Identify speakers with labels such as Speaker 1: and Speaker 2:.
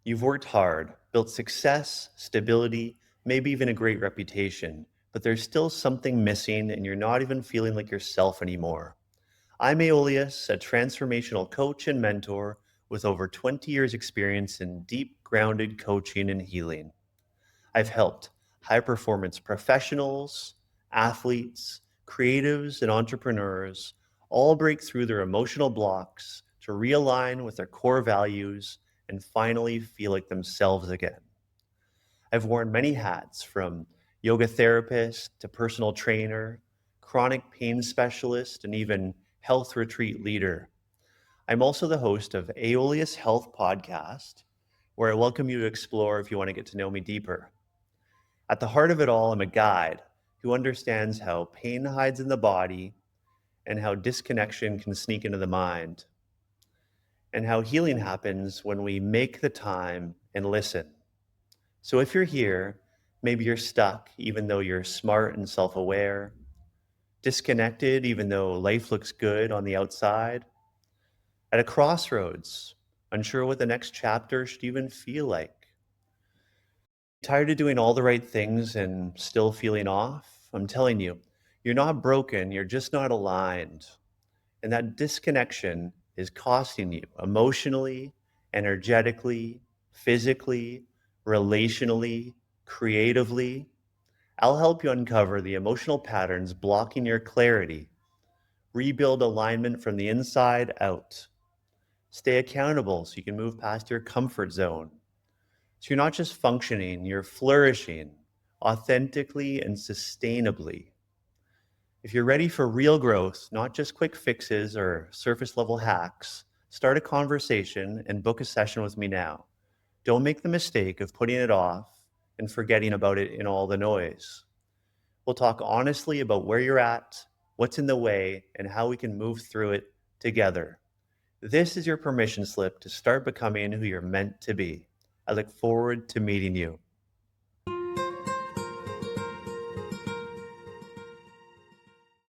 Speaker 1: You've worked hard, built success, stability, maybe even a great reputation, but there's still something missing and you're not even feeling like yourself anymore. I'm Aeolius, a transformational coach and mentor with over 20 years' experience in deep, grounded coaching and healing. I've helped high performance professionals, athletes, creatives, and entrepreneurs all break through their emotional blocks to realign with their core values and finally feel like themselves again. I've worn many hats from yoga therapist to personal trainer, chronic pain specialist, and even health retreat leader. I'm also the host of Aeolius Health Podcast, where I welcome you to explore if you want to get to know me deeper. At the heart of it all, I'm a guide who understands how pain hides in the body and how disconnection can sneak into the mind, and how healing happens when we make the time and listen. So if you're here, maybe you're stuck even though you're smart and self aware, disconnected even though life looks good on the outside, at a crossroads, unsure what the next chapter should even feel like. Tired of doing all the right things and still feeling off? I'm telling you, you're not broken, you're just not aligned. And that disconnection is costing you emotionally, energetically, physically, relationally, creatively. I'll help you uncover the emotional patterns blocking your clarity, rebuild alignment from the inside out, stay accountable so you can move past your comfort zone. So you're not just functioning, you're flourishing authentically and sustainably. If you're ready for real growth, not just quick fixes or surface level hacks, start a conversation and book a session with me now. Don't make the mistake of putting it off and forgetting about it in all the noise. We'll talk honestly about where you're at, what's in the way, and how we can move through it together. This is your permission slip to start becoming who you're meant to be. I look forward to meeting you.